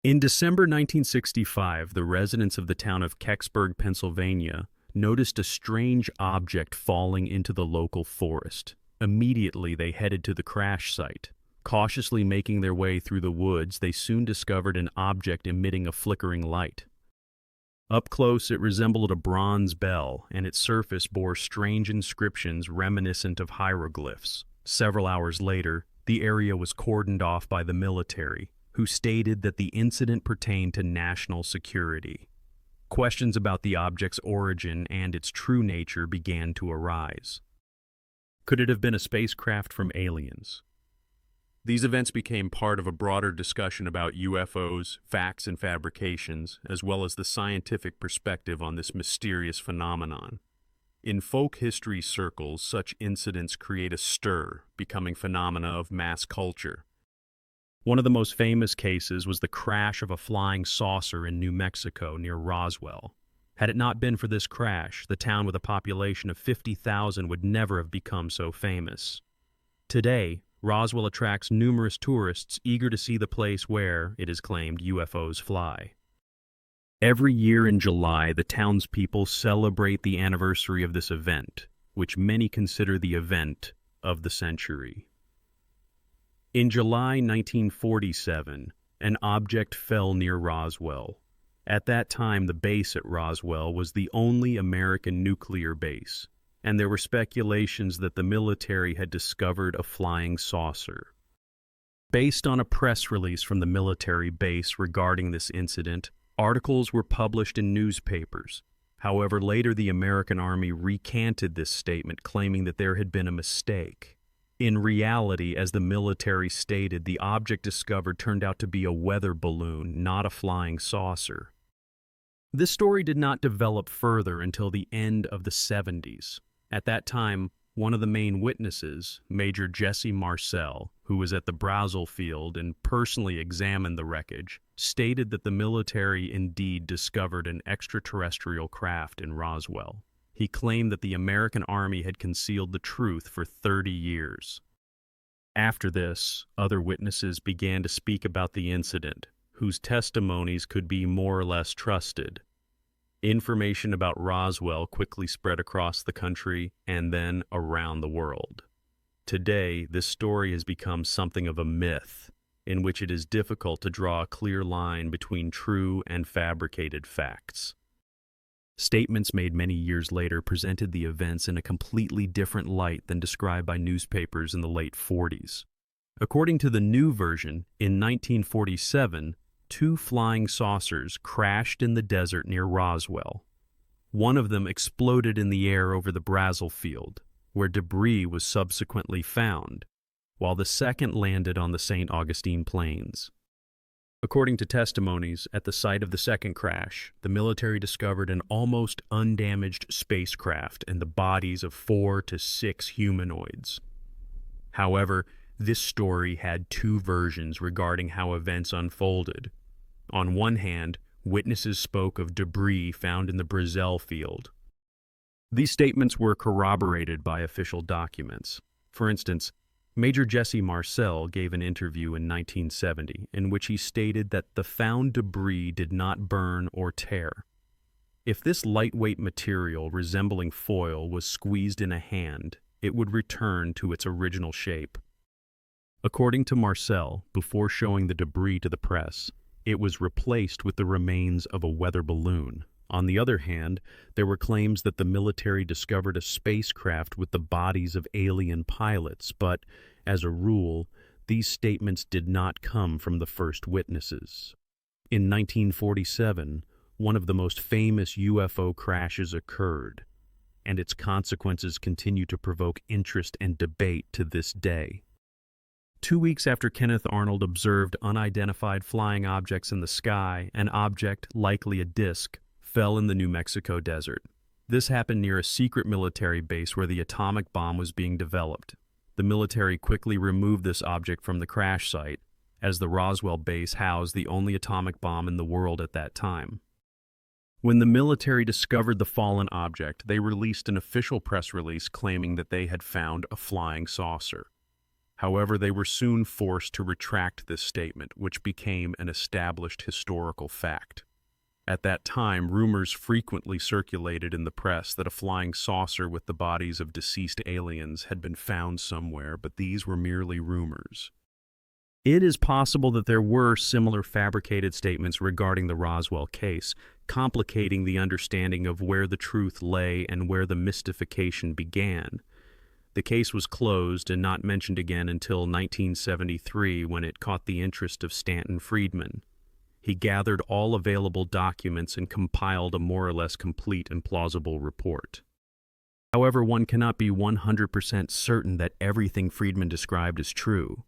In December 1965, the residents of the town of Kecksburg, Pennsylvania, noticed a strange object falling into the local forest. Immediately, they headed to the crash site. Cautiously making their way through the woods, they soon discovered an object emitting a flickering light. Up close, it resembled a bronze bell, and its surface bore strange inscriptions reminiscent of hieroglyphs. Several hours later, the area was cordoned off by the military, who stated that the incident pertained to national security. Questions about the object's origin and its true nature began to arise. Could it have been a spacecraft from aliens? These events became part of a broader discussion about UFOs, facts and fabrications, as well as the scientific perspective on this mysterious phenomenon. In folk history circles, such incidents create a stir, becoming phenomena of mass culture. One of the most famous cases was the crash of a flying saucer in New Mexico near Roswell. Had it not been for this crash, the town with a population of 50,000 would never have become so famous. Today, Roswell attracts numerous tourists eager to see the place where, it is claimed, UFOs fly. Every year in July, the townspeople celebrate the anniversary of this event, which many consider the event of the century. In July 1947, an object fell near Roswell. At that time, the base at Roswell was the only American nuclear base, and there were speculations that the military had discovered a flying saucer. Based on a press release from the military base regarding this incident, articles were published in newspapers. However, later the American Army recanted this statement, claiming that there had been a mistake. In reality, as the military stated, the object discovered turned out to be a weather balloon, not a flying saucer. This story did not develop further until the end of the 70s. At that time, one of the main witnesses, Major Jesse Marcel, who was at the Brazel field and personally examined the wreckage, stated that the military indeed discovered an extraterrestrial craft in Roswell. He claimed that the American Army had concealed the truth for 30 years. After this, other witnesses began to speak about the incident, whose testimonies could be more or less trusted. Information about Roswell quickly spread across the country and then around the world. Today, this story has become something of a myth, in which it is difficult to draw a clear line between true and fabricated facts. Statements made many years later presented the events in a completely different light than described by newspapers in the late 40s. According to the new version, in 1947, 2 flying saucers crashed in the desert near Roswell. One of them exploded in the air over the Brazel field, where debris was subsequently found, while the second landed on the St. Augustine Plains. According to testimonies, at the site of the second crash, the military discovered an almost undamaged spacecraft and the bodies of 4 to 6 humanoids. However, this story had 2 versions regarding how events unfolded. On one hand, witnesses spoke of debris found in the Brazel field. These statements were corroborated by official documents. For instance, Major Jesse Marcel gave an interview in 1970 in which he stated that the found debris did not burn or tear. If this lightweight material resembling foil was squeezed in a hand, it would return to its original shape. According to Marcel, before showing the debris to the press, it was replaced with the remains of a weather balloon. On the other hand, there were claims that the military discovered a spacecraft with the bodies of alien pilots, but, as a rule, these statements did not come from the first witnesses. In 1947, one of the most famous UFO crashes occurred, and its consequences continue to provoke interest and debate to this day. 2 weeks after Kenneth Arnold observed unidentified flying objects in the sky, an object, likely a disk, fell in the New Mexico desert. This happened near a secret military base where the atomic bomb was being developed. The military quickly removed this object from the crash site, as the Roswell base housed the only atomic bomb in the world at that time. When the military discovered the fallen object, they released an official press release claiming that they had found a flying saucer. However, they were soon forced to retract this statement, which became an established historical fact. At that time, rumors frequently circulated in the press that a flying saucer with the bodies of deceased aliens had been found somewhere, but these were merely rumors. It is possible that there were similar fabricated statements regarding the Roswell case, complicating the understanding of where the truth lay and where the mystification began. The case was closed and not mentioned again until 1973, when it caught the interest of Stanton Friedman. He gathered all available documents and compiled a more or less complete and plausible report. However, one cannot be 100% certain that everything Friedman described is true.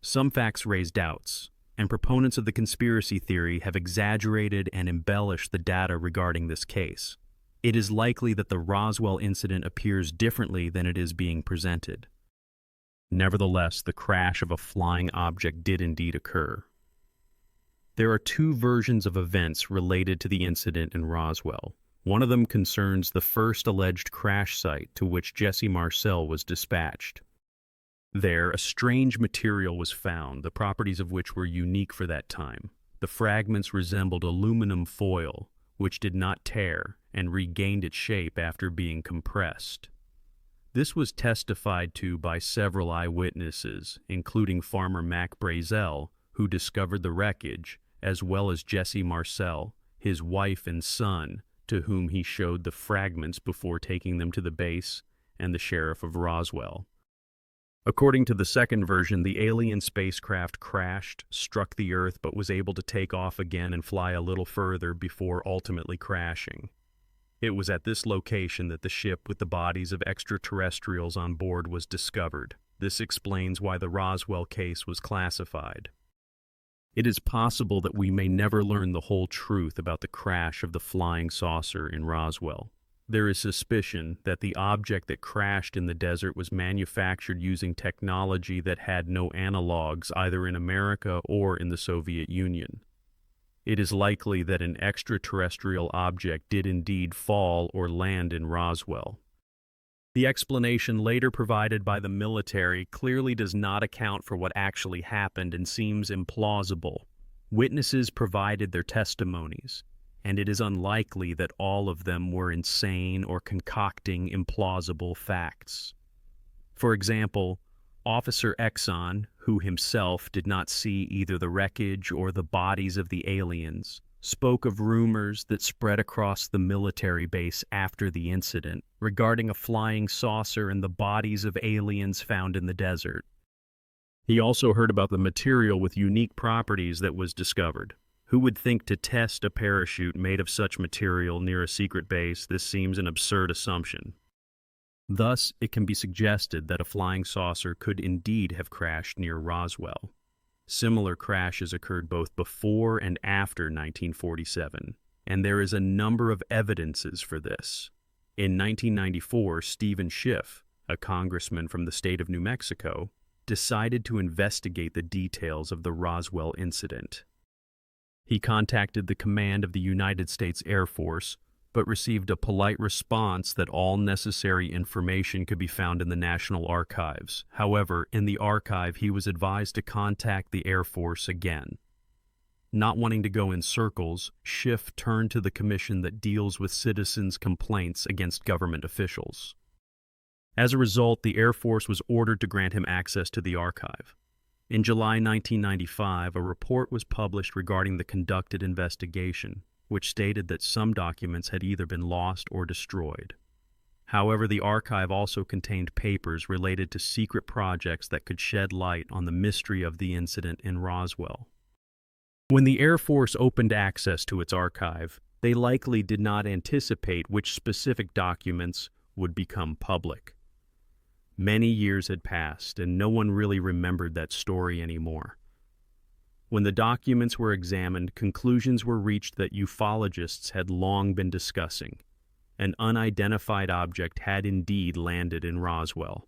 Some facts raise doubts, and proponents of the conspiracy theory have exaggerated and embellished the data regarding this case. It is likely that the Roswell incident appears differently than it is being presented. Nevertheless, the crash of a flying object did indeed occur. There are two versions of events related to the incident in Roswell. One of them concerns the first alleged crash site to which Jesse Marcel was dispatched. There, a strange material was found, the properties of which were unique for that time. The fragments resembled aluminum foil, which did not tear and regained its shape after being compressed. This was testified to by several eyewitnesses, including farmer Mac Brazel, who discovered the wreckage, as well as Jesse Marcel, his wife and son, to whom he showed the fragments before taking them to the base, and the sheriff of Roswell. According to the second version, the alien spacecraft crashed, struck the Earth, but was able to take off again and fly a little further before ultimately crashing. It was at this location that the ship with the bodies of extraterrestrials on board was discovered. This explains why the Roswell case was classified. It is possible that we may never learn the whole truth about the crash of the flying saucer in Roswell. There is suspicion that the object that crashed in the desert was manufactured using technology that had no analogs either in America or in the Soviet Union. It is likely that an extraterrestrial object did indeed fall or land in Roswell. The explanation later provided by the military clearly does not account for what actually happened and seems implausible. Witnesses provided their testimonies, and it is unlikely that all of them were insane or concocting implausible facts. For example, Officer Exxon, who himself did not see either the wreckage or the bodies of the aliens, spoke of rumors that spread across the military base after the incident regarding a flying saucer and the bodies of aliens found in the desert. He also heard about the material with unique properties that was discovered. Who would think to test a parachute made of such material near a secret base? This seems an absurd assumption. Thus, it can be suggested that a flying saucer could indeed have crashed near Roswell. Similar crashes occurred both before and after 1947, and there is a number of evidences for this. In 1994, Stephen Schiff, a congressman from the state of New Mexico, decided to investigate the details of the Roswell incident. He contacted the command of the United States Air Force, but received a polite response that all necessary information could be found in the National Archives. However, in the archive, he was advised to contact the Air Force again. Not wanting to go in circles, Schiff turned to the commission that deals with citizens' complaints against government officials. As a result, the Air Force was ordered to grant him access to the archive. In July 1995, a report was published regarding the conducted investigation, which stated that some documents had either been lost or destroyed. However, the archive also contained papers related to secret projects that could shed light on the mystery of the incident in Roswell. When the Air Force opened access to its archive, they likely did not anticipate which specific documents would become public. Many years had passed, and no one really remembered that story anymore. When the documents were examined, conclusions were reached that ufologists had long been discussing. An unidentified object had indeed landed in Roswell.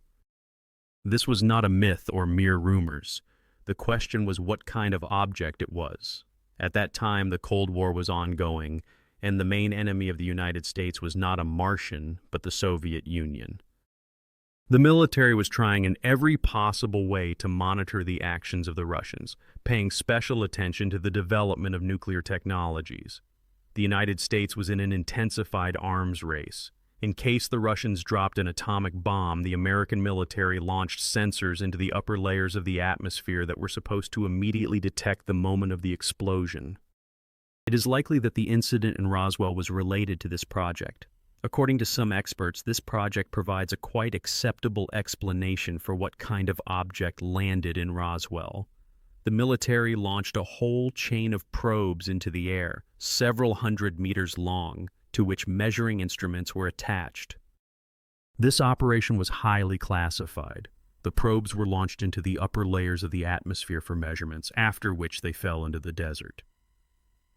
This was not a myth or mere rumors. The question was what kind of object it was. At that time, the Cold War was ongoing, and the main enemy of the United States was not a Martian, but the Soviet Union. The military was trying in every possible way to monitor the actions of the Russians, paying special attention to the development of nuclear technologies. The United States was in an intensified arms race. In case the Russians dropped an atomic bomb, the American military launched sensors into the upper layers of the atmosphere that were supposed to immediately detect the moment of the explosion. It is likely that the incident in Roswell was related to this project. According to some experts, this project provides a quite acceptable explanation for what kind of object landed in Roswell. The military launched a whole chain of probes into the air, several hundred meters long, to which measuring instruments were attached. This operation was highly classified. The probes were launched into the upper layers of the atmosphere for measurements, after which they fell into the desert.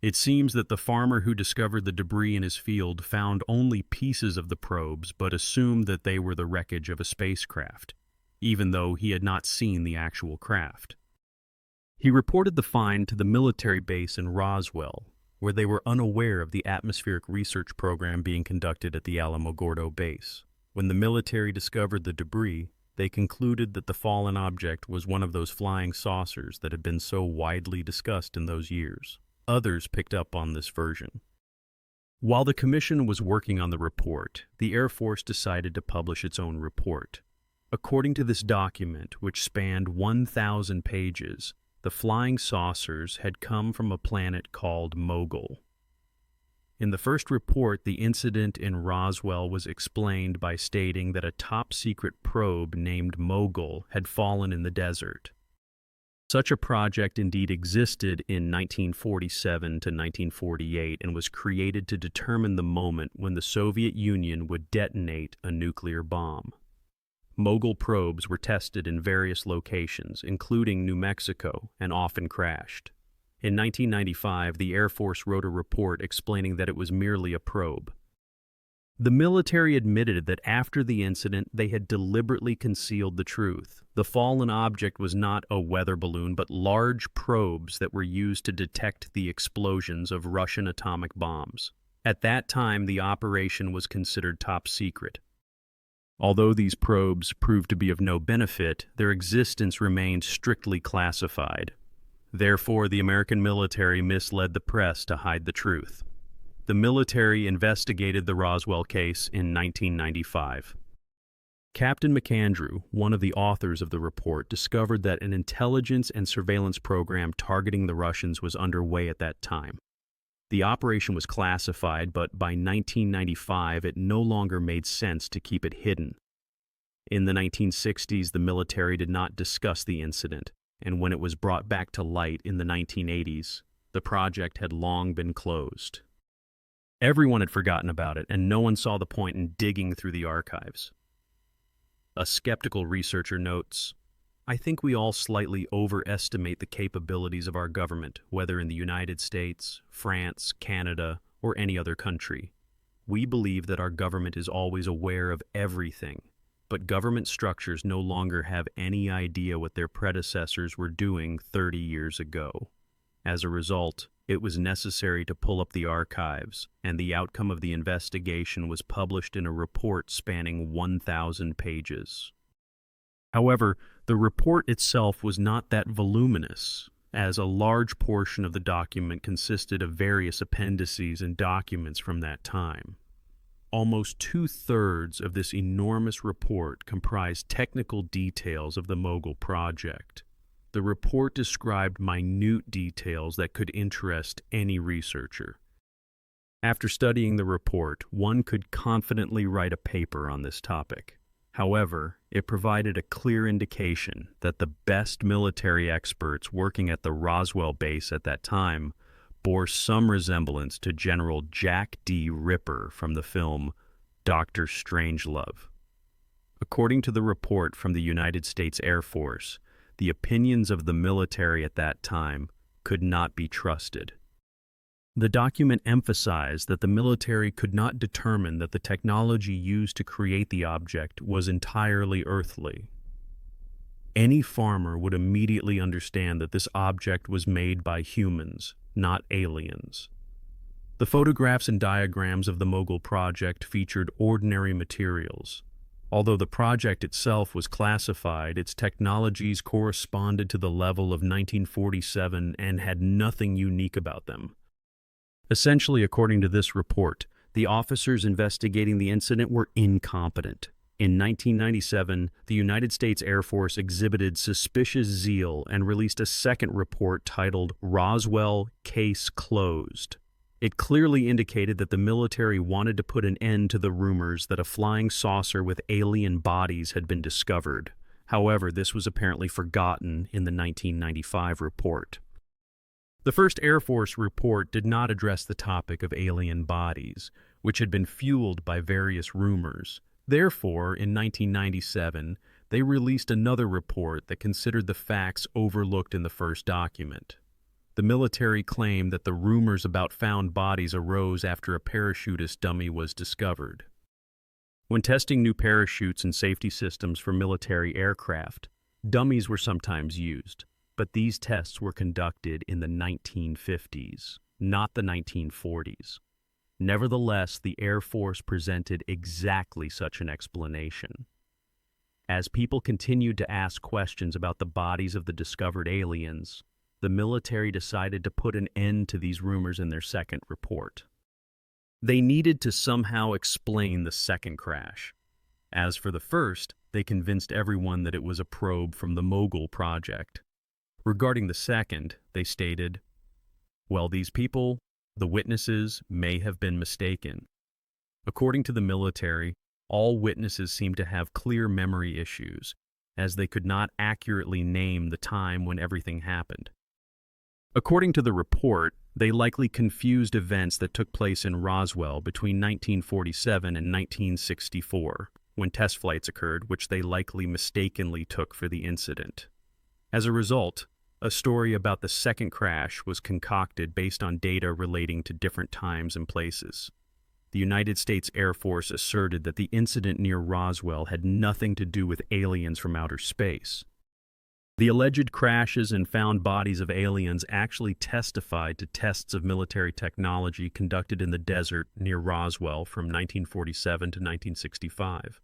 It seems that the farmer who discovered the debris in his field found only pieces of the probes, but assumed that they were the wreckage of a spacecraft, even though he had not seen the actual craft. He reported the find to the military base in Roswell, where they were unaware of the atmospheric research program being conducted at the Alamogordo base. When the military discovered the debris, they concluded that the fallen object was one of those flying saucers that had been so widely discussed in those years. Others picked up on this version. While the commission was working on the report, the Air Force decided to publish its own report. According to this document, which spanned 1,000 pages, the flying saucers had come from a planet called Mogul. In the first report, the incident in Roswell was explained by stating that a top-secret probe named Mogul had fallen in the desert. Such a project indeed existed in 1947 to 1948 and was created to determine the moment when the Soviet Union would detonate a nuclear bomb. Mogul probes were tested in various locations, including New Mexico, and often crashed. In 1995, the Air Force wrote a report explaining that it was merely a probe. The military admitted that after the incident, they had deliberately concealed the truth. The fallen object was not a weather balloon, but large probes that were used to detect the explosions of Russian atomic bombs. At that time, the operation was considered top secret. Although these probes proved to be of no benefit, their existence remained strictly classified. Therefore, the American military misled the press to hide the truth. The military investigated the Roswell case in 1995. Captain McAndrew, one of the authors of the report, discovered that an intelligence and surveillance program targeting the Russians was underway at that time. The operation was classified, but by 1995 it no longer made sense to keep it hidden. In the 1960s, the military did not discuss the incident, and when it was brought back to light in the 1980s, the project had long been closed. Everyone had forgotten about it, and no one saw the point in digging through the archives. A skeptical researcher notes, "I think we all slightly overestimate the capabilities of our government, whether in the United States, France, Canada, or any other country. We believe that our government is always aware of everything, but government structures no longer have any idea what their predecessors were doing 30 years ago. As a result, it was necessary to pull up the archives, and the outcome of the investigation was published in a report spanning 1,000 pages. However, the report itself was not that voluminous, as a large portion of the document consisted of various appendices and documents from that time. Almost 2/3 of this enormous report comprised technical details of the Mogul project. The report described minute details that could interest any researcher. After studying the report, one could confidently write a paper on this topic. However, it provided a clear indication that the best military experts working at the Roswell base at that time bore some resemblance to General Jack D. Ripper from the film Dr. Strangelove. According to the report from the United States Air Force, the opinions of the military at that time could not be trusted. The document emphasized that the military could not determine that the technology used to create the object was entirely earthly. Any farmer would immediately understand that this object was made by humans, not aliens. The photographs and diagrams of the Mogul project featured ordinary materials. Although the project itself was classified, its technologies corresponded to the level of 1947 and had nothing unique about them. Essentially, according to this report, the officers investigating the incident were incompetent. In 1997, the United States Air Force exhibited suspicious zeal and released a second report titled Roswell Case Closed. It clearly indicated that the military wanted to put an end to the rumors that a flying saucer with alien bodies had been discovered. However, this was apparently forgotten in the 1995 report. The first Air Force report did not address the topic of alien bodies, which had been fueled by various rumors. Therefore, in 1997, they released another report that considered the facts overlooked in the first document. The military claimed that the rumors about found bodies arose after a parachutist dummy was discovered. When testing new parachutes and safety systems for military aircraft, dummies were sometimes used, but these tests were conducted in the 1950s, not the 1940s. Nevertheless, the Air Force presented exactly such an explanation. As people continued to ask questions about the bodies of the discovered aliens, the military decided to put an end to these rumors in their second report. They needed to somehow explain the second crash. As for the first, they convinced everyone that it was a probe from the Mogul project. Regarding the second, they stated, "Well, these people, the witnesses, may have been mistaken." According to the military, all witnesses seemed to have clear memory issues, as they could not accurately name the time when everything happened. According to the report, they likely confused events that took place in Roswell between 1947 and 1964, when test flights occurred, which they likely mistakenly took for the incident. As a result, a story about the second crash was concocted based on data relating to different times and places. The United States Air Force asserted that the incident near Roswell had nothing to do with aliens from outer space. The alleged crashes and found bodies of aliens actually testified to tests of military technology conducted in the desert near Roswell from 1947 to 1965.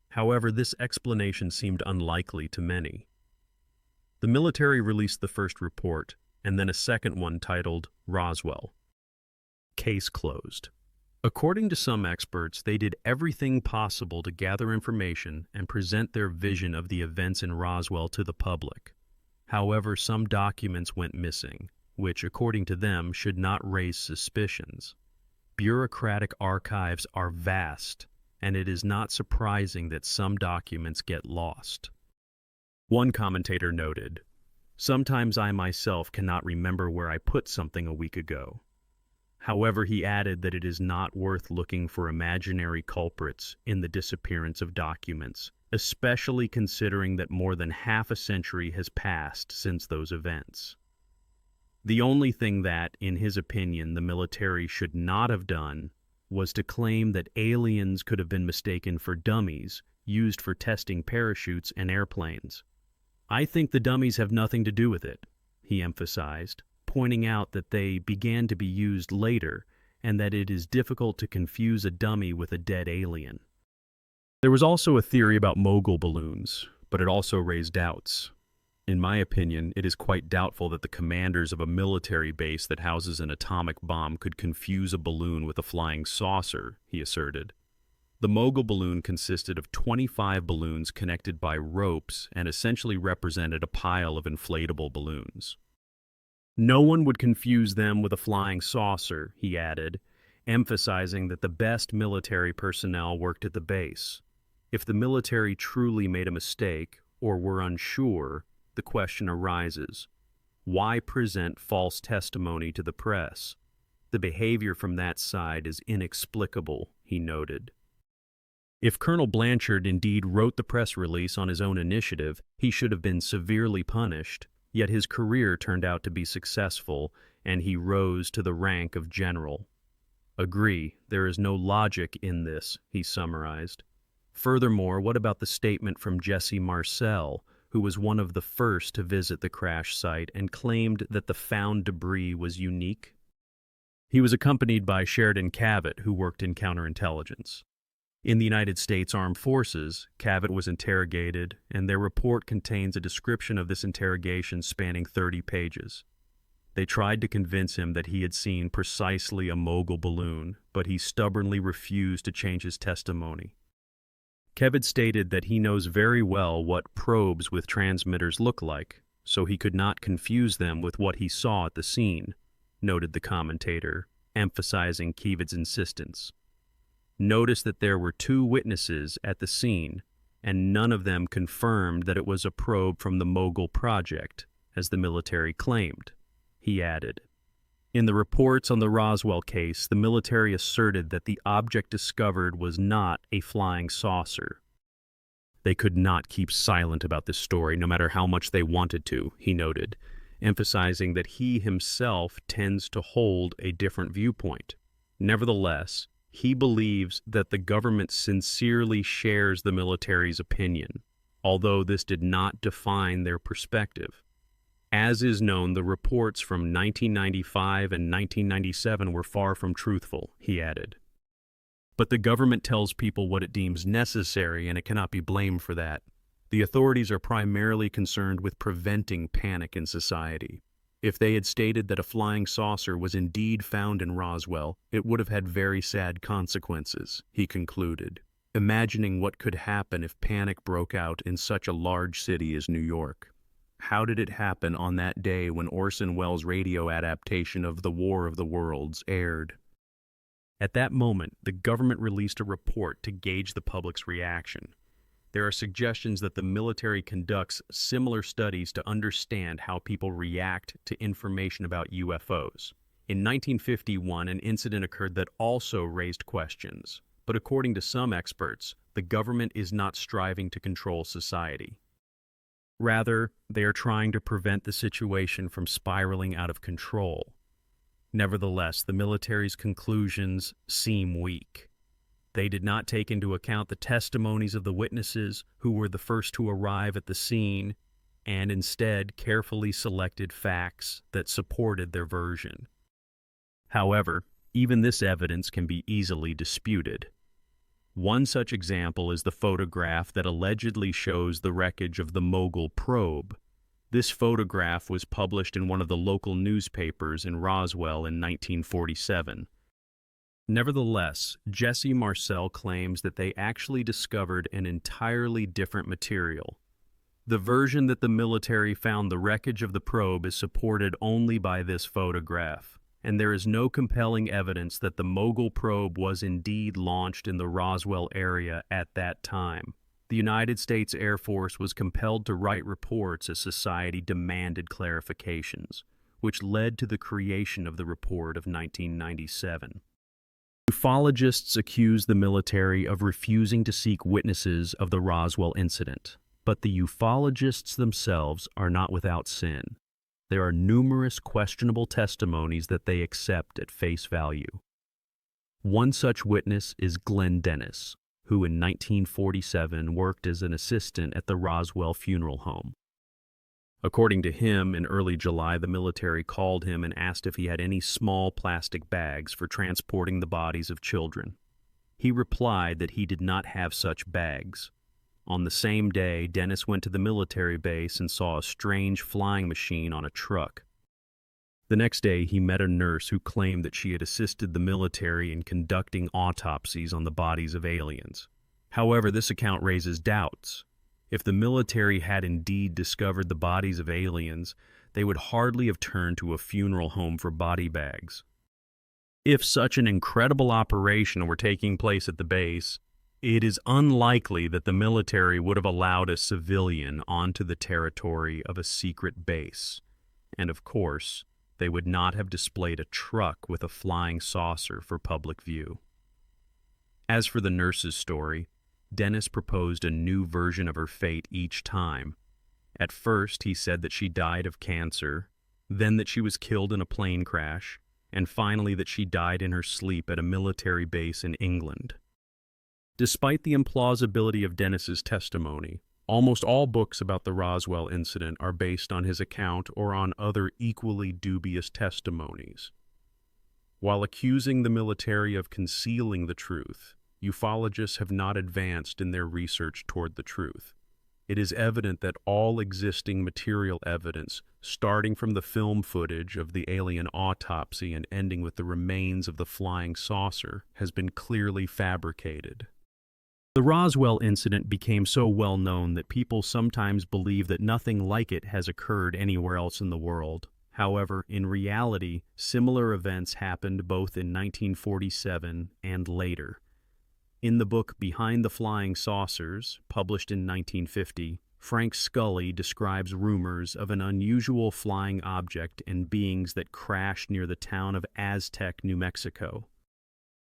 However, this explanation seemed unlikely to many. The military released the first report, and then a second one titled Roswell. Case closed. According to some experts, they did everything possible to gather information and present their vision of the events in Roswell to the public. However, some documents went missing, which, according to them, should not raise suspicions. Bureaucratic archives are vast, and it is not surprising that some documents get lost. One commentator noted, "Sometimes I myself cannot remember where I put something a week ago." However, he added that it is not worth looking for imaginary culprits in the disappearance of documents, especially considering that more than half a century has passed since those events. The only thing that, in his opinion, the military should not have done was to claim that aliens could have been mistaken for dummies used for testing parachutes and airplanes. "I think the dummies have nothing to do with it," he emphasized, pointing out that they began to be used later and that it is difficult to confuse a dummy with a dead alien. There was also a theory about mogul balloons, but it also raised doubts. "In my opinion, it is quite doubtful that the commanders of a military base that houses an atomic bomb could confuse a balloon with a flying saucer," he asserted. The mogul balloon consisted of 25 balloons connected by ropes and essentially represented a pile of inflatable balloons. "No one would confuse them with a flying saucer," he added, emphasizing that the best military personnel worked at the base. If the military truly made a mistake or were unsure, the question arises, why present false testimony to the press? The behavior from that side is inexplicable, he noted. If Colonel Blanchard indeed wrote the press release on his own initiative, he should have been severely punished. Yet his career turned out to be successful, and he rose to the rank of general. "Agree, there is no logic in this," he summarized. Furthermore, what about the statement from Jesse Marcel, who was one of the first to visit the crash site and claimed that the found debris was unique? He was accompanied by Sheridan Cavett, who worked in counterintelligence. In the United States Armed Forces, Cavett was interrogated, and their report contains a description of this interrogation spanning 30 pages. They tried to convince him that he had seen precisely a mogul balloon, but he stubbornly refused to change his testimony. Cavett stated that he knows very well what probes with transmitters look like, so he could not confuse them with what he saw at the scene, noted the commentator, emphasizing Cavett's insistence. Notice that there were 2 witnesses at the scene, and none of them confirmed that it was a probe from the Mogul project, as the military claimed, he added. In the reports on the Roswell case, the military asserted that the object discovered was not a flying saucer. They could not keep silent about this story, no matter how much they wanted to, he noted, emphasizing that he himself tends to hold a different viewpoint. Nevertheless, he believes that the government sincerely shares the military's opinion, although this did not define their perspective. As is known, the reports from 1995 and 1997 were far from truthful, he added. But the government tells people what it deems necessary, and it cannot be blamed for that. The authorities are primarily concerned with preventing panic in society. If they had stated that a flying saucer was indeed found in Roswell, it would have had very sad consequences, he concluded, imagining what could happen if panic broke out in such a large city as New York. How did it happen on that day when Orson Welles' radio adaptation of The War of the Worlds aired? At that moment, the government released a report to gauge the public's reaction. There are suggestions that the military conducts similar studies to understand how people react to information about UFOs. In 1951, an incident occurred that also raised questions, but according to some experts, the government is not striving to control society. Rather, they are trying to prevent the situation from spiraling out of control. Nevertheless, the military's conclusions seem weak. They did not take into account the testimonies of the witnesses who were the first to arrive at the scene, and instead carefully selected facts that supported their version. However, even this evidence can be easily disputed. One such example is the photograph that allegedly shows the wreckage of the Mogul probe. This photograph was published in one of the local newspapers in Roswell in 1947. Nevertheless, Jesse Marcel claims that they actually discovered an entirely different material. The version that the military found the wreckage of the probe is supported only by this photograph, and there is no compelling evidence that the Mogul probe was indeed launched in the Roswell area at that time. The United States Air Force was compelled to write reports as society demanded clarifications, which led to the creation of the report of 1997. Ufologists accuse the military of refusing to seek witnesses of the Roswell incident, but the ufologists themselves are not without sin. There are numerous questionable testimonies that they accept at face value. One such witness is Glenn Dennis, who in 1947 worked as an assistant at the Roswell funeral home. According to him, in early July, the military called him and asked if he had any small plastic bags for transporting the bodies of children. He replied that he did not have such bags. On the same day, Dennis went to the military base and saw a strange flying machine on a truck. The next day, he met a nurse who claimed that she had assisted the military in conducting autopsies on the bodies of aliens. However, this account raises doubts. If the military had indeed discovered the bodies of aliens, they would hardly have turned to a funeral home for body bags. If such an incredible operation were taking place at the base, it is unlikely that the military would have allowed a civilian onto the territory of a secret base. And of course, they would not have displayed a truck with a flying saucer for public view. As for the nurse's story, Dennis proposed a new version of her fate each time. At first, he said that she died of cancer, then that she was killed in a plane crash, and finally that she died in her sleep at a military base in England. Despite the implausibility of Dennis's testimony, almost all books about the Roswell incident are based on his account or on other equally dubious testimonies. While accusing the military of concealing the truth, ufologists have not advanced in their research toward the truth. It is evident that all existing material evidence, starting from the film footage of the alien autopsy and ending with the remains of the flying saucer, has been clearly fabricated. The Roswell incident became so well known that people sometimes believe that nothing like it has occurred anywhere else in the world. However, in reality, similar events happened both in 1947 and later. In the book Behind the Flying Saucers, published in 1950, Frank Scully describes rumors of an unusual flying object and beings that crashed near the town of Aztec, New Mexico.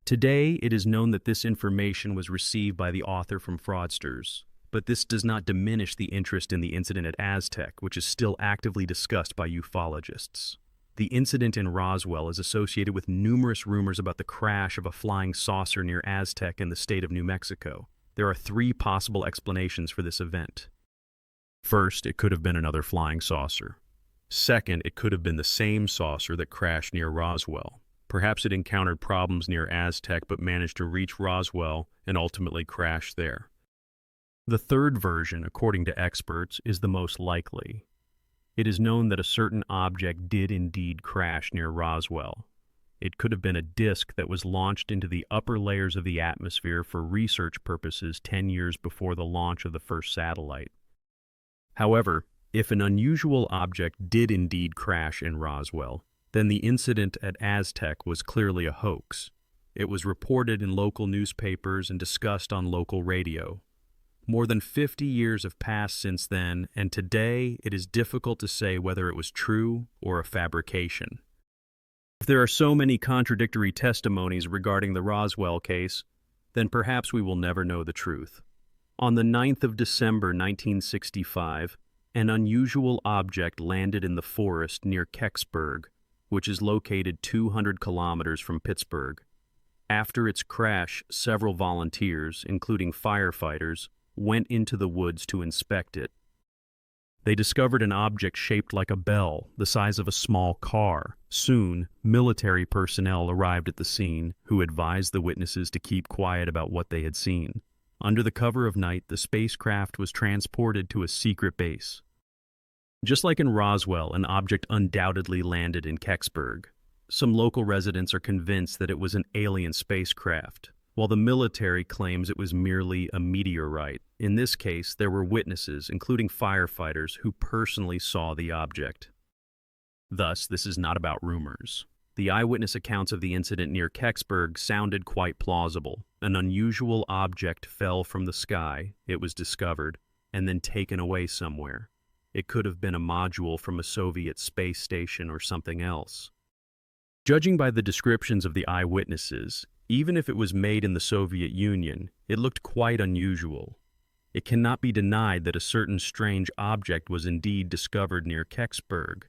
Today, it is known that this information was received by the author from fraudsters, but this does not diminish the interest in the incident at Aztec, which is still actively discussed by ufologists. The incident in Roswell is associated with numerous rumors about the crash of a flying saucer near Aztec in the state of New Mexico. There are three possible explanations for this event. First, it could have been another flying saucer. Second, it could have been the same saucer that crashed near Roswell. Perhaps it encountered problems near Aztec but managed to reach Roswell and ultimately crash there. The third version, according to experts, is the most likely. It is known that a certain object did indeed crash near Roswell. It could have been a disk that was launched into the upper layers of the atmosphere for research purposes 10 years before the launch of the first satellite. However, if an unusual object did indeed crash in Roswell, then the incident at Aztec was clearly a hoax. It was reported in local newspapers and discussed on local radio. More than 50 years have passed since then, and today it is difficult to say whether it was true or a fabrication. If there are so many contradictory testimonies regarding the Roswell case, then perhaps we will never know the truth. On the 9th of December 1965, an unusual object landed in the forest near Kecksburg, which is located 200 kilometers from Pittsburgh. After its crash, several volunteers, including firefighters, went into the woods to inspect it. They discovered an object shaped like a bell, the size of a small car. Soon, military personnel arrived at the scene, who advised the witnesses to keep quiet about what they had seen. Under the cover of night, the spacecraft was transported to a secret base. Just like in Roswell, an object undoubtedly landed in Kecksburg. Some local residents are convinced that it was an alien spacecraft, while the military claims it was merely a meteorite. In this case, there were witnesses, including firefighters, who personally saw the object. Thus, this is not about rumors. The eyewitness accounts of the incident near Kecksburg sounded quite plausible. An unusual object fell from the sky, it was discovered, and then taken away somewhere. It could have been a module from a Soviet space station or something else. Judging by the descriptions of the eyewitnesses, even if it was made in the Soviet Union, it looked quite unusual. It cannot be denied that a certain strange object was indeed discovered near Kecksburg.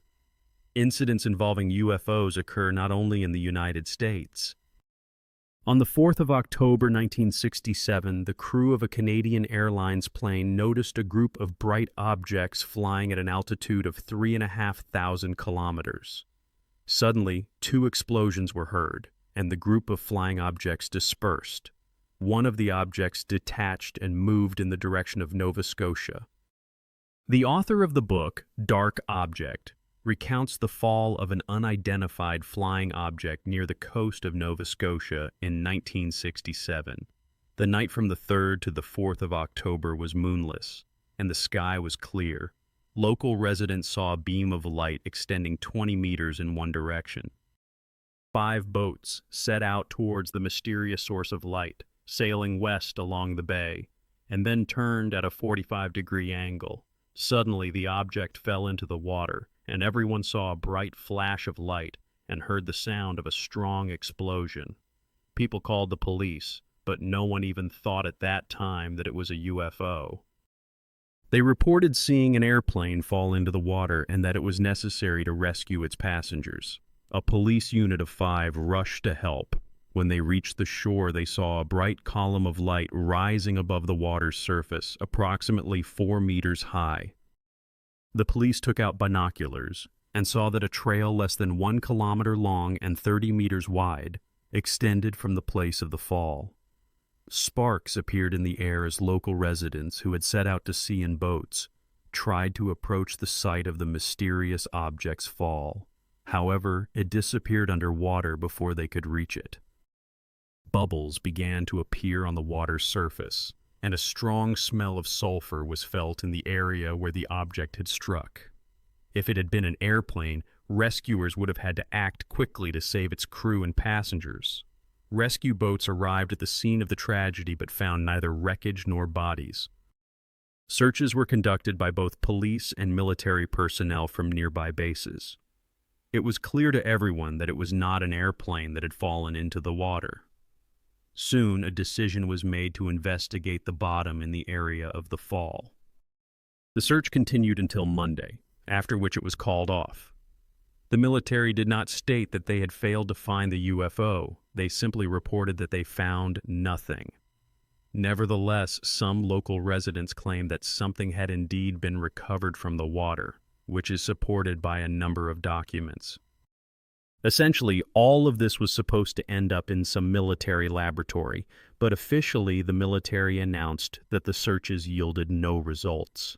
Incidents involving UFOs occur not only in the United States. On the 4th of October 1967, the crew of a Canadian Airlines plane noticed a group of bright objects flying at an altitude of 3,500 kilometers. Suddenly, 2 explosions were heard, and the group of flying objects dispersed. One of the objects detached and moved in the direction of Nova Scotia. The author of the book, Dark Object, recounts the fall of an unidentified flying object near the coast of Nova Scotia in 1967. The night from the 3rd to the 4th of October was moonless, and the sky was clear. Local residents saw a beam of light extending 20 meters in one direction. 5 boats set out towards the mysterious source of light, sailing west along the bay, and then turned at a 45-degree angle. Suddenly, the object fell into the water, and everyone saw a bright flash of light and heard the sound of a strong explosion. People called the police, but no one even thought at that time that it was a UFO. They reported seeing an airplane fall into the water and that it was necessary to rescue its passengers. A police unit of 5 rushed to help. When they reached the shore, they saw a bright column of light rising above the water's surface, approximately 4 meters high. The police took out binoculars and saw that a trail less than 1 kilometer long and 30 meters wide extended from the place of the fall. Sparks appeared in the air as local residents who had set out to sea in boats tried to approach the site of the mysterious object's fall. However, it disappeared underwater before they could reach it. Bubbles began to appear on the water's surface, and a strong smell of sulfur was felt in the area where the object had struck. If it had been an airplane, rescuers would have had to act quickly to save its crew and passengers. Rescue boats arrived at the scene of the tragedy but found neither wreckage nor bodies. Searches were conducted by both police and military personnel from nearby bases. It was clear to everyone that it was not an airplane that had fallen into the water. Soon, a decision was made to investigate the bottom in the area of the fall. The search continued until Monday, after which it was called off. The military did not state that they had failed to find the UFO. They simply reported that they found nothing. Nevertheless, some local residents claimed that something had indeed been recovered from the water, which is supported by a number of documents. Essentially, all of this was supposed to end up in some military laboratory, but officially the military announced that the searches yielded no results.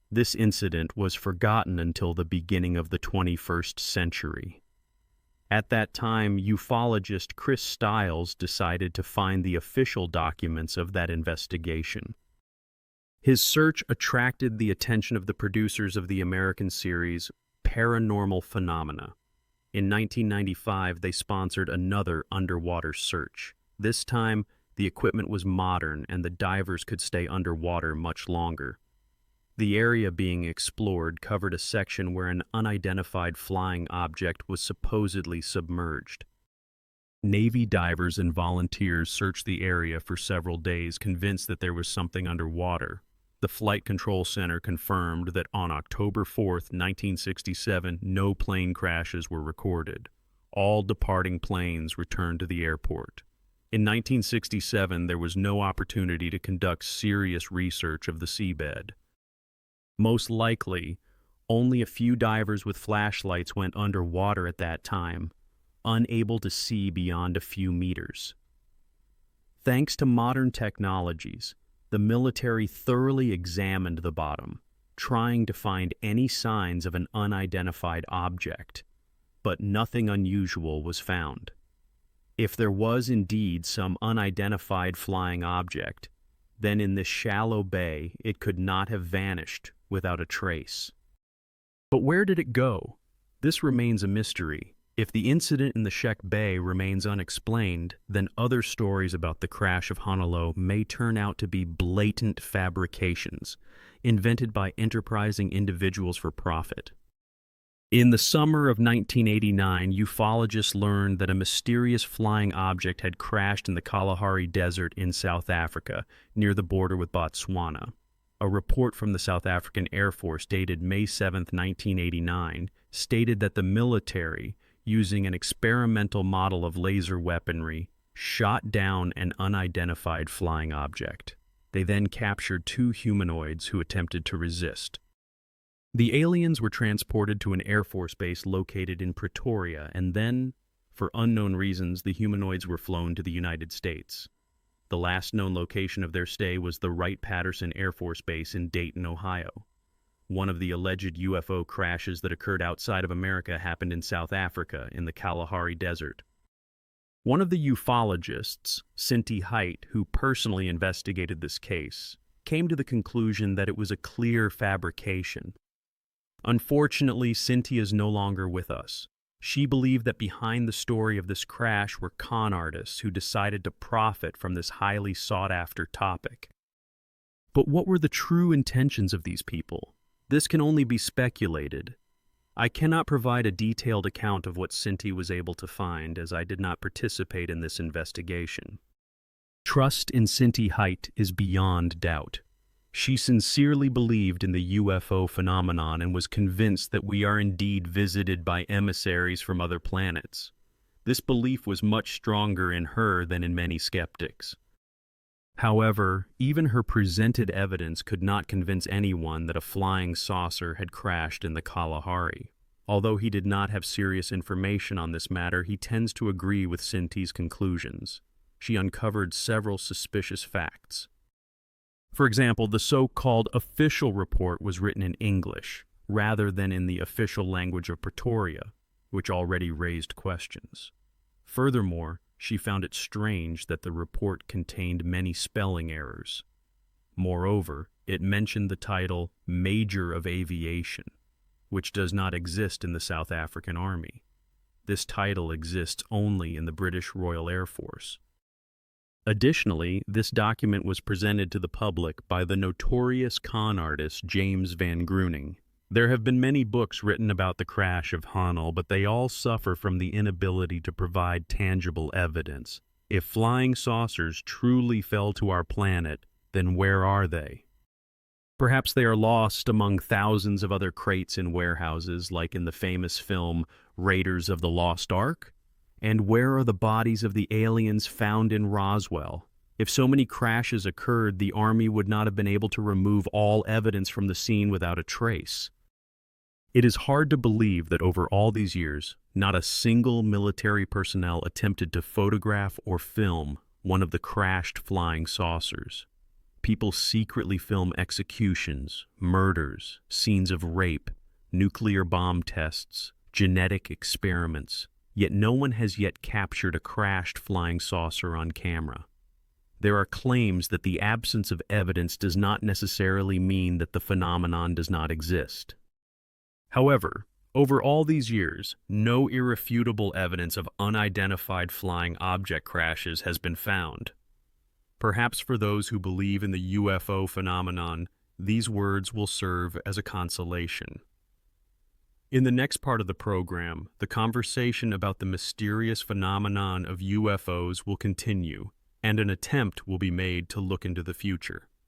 This incident was forgotten until the beginning of the 21st century. At that time, ufologist Chris Stiles decided to find the official documents of that investigation. His search attracted the attention of the producers of the American series Paranormal Phenomena. In 1995, they sponsored another underwater search. This time, the equipment was modern and the divers could stay underwater much longer. The area being explored covered a section where an unidentified flying object was supposedly submerged. Navy divers and volunteers searched the area for several days, convinced that there was something underwater. The Flight Control Center confirmed that on October 4, 1967, no plane crashes were recorded. All departing planes returned to the airport. In 1967, there was no opportunity to conduct serious research of the seabed. Most likely, only a few divers with flashlights went underwater at that time, unable to see beyond a few meters. Thanks to modern technologies, the military thoroughly examined the bottom, trying to find any signs of an unidentified object, but nothing unusual was found. If there was indeed some unidentified flying object, then in this shallow bay it could not have vanished without a trace. But where did it go? This remains a mystery. If the incident in the Shek Bay remains unexplained, then other stories about the crash of Honolulu may turn out to be blatant fabrications, invented by enterprising individuals for profit. In the summer of 1989, ufologists learned that a mysterious flying object had crashed in the Kalahari Desert in South Africa, near the border with Botswana. A report from the South African Air Force dated May 7, 1989, stated that the military, using an experimental model of laser weaponry, shot down an unidentified flying object. They then captured 2 humanoids who attempted to resist. The aliens were transported to an Air Force base located in Pretoria, and then, for unknown reasons, the humanoids were flown to the United States. The last known location of their stay was the Wright-Patterson Air Force Base in Dayton, Ohio. One of the alleged UFO crashes that occurred outside of America happened in South Africa, in the Kalahari Desert. One of the ufologists, Cinti Height, who personally investigated this case, came to the conclusion that it was a clear fabrication. Unfortunately, Cinti is no longer with us. She believed that behind the story of this crash were con artists who decided to profit from this highly sought-after topic. But what were the true intentions of these people? This can only be speculated. I cannot provide a detailed account of what Cinti was able to find, as I did not participate in this investigation. Trust in Cinti Height is beyond doubt. She sincerely believed in the UFO phenomenon and was convinced that we are indeed visited by emissaries from other planets. This belief was much stronger in her than in many skeptics. However, even her presented evidence could not convince anyone that a flying saucer had crashed in the Kalahari. Although he did not have serious information on this matter, he tends to agree with Cinti's conclusions. she uncovered several suspicious facts. For example, the so-called official report was written in English, rather than in the official language of Pretoria, which already raised questions. Furthermore, she found it strange that the report contained many spelling errors. Moreover, it mentioned the title Major of Aviation, which does not exist in the South African Army. This title exists only in the British Royal Air Force. Additionally, this document was presented to the public by the notorious con artist James Van Gruning. There have been many books written about the crash of Hanel, but they all suffer from the inability to provide tangible evidence. If flying saucers truly fell to our planet, then where are they? Perhaps they are lost among thousands of other crates in warehouses, like in the famous film Raiders of the Lost Ark? And where are the bodies of the aliens found in Roswell? If so many crashes occurred, the Army would not have been able to remove all evidence from the scene without a trace. It is hard to believe that over all these years, not a single military personnel attempted to photograph or film one of the crashed flying saucers. People secretly film executions, murders, scenes of rape, nuclear bomb tests, genetic experiments, yet no one has yet captured a crashed flying saucer on camera. There are claims that the absence of evidence does not necessarily mean that the phenomenon does not exist. However, over all these years, no irrefutable evidence of unidentified flying object crashes has been found. Perhaps for those who believe in the UFO phenomenon, these words will serve as a consolation. In the next part of the program, the conversation about the mysterious phenomenon of UFOs will continue, and an attempt will be made to look into the future.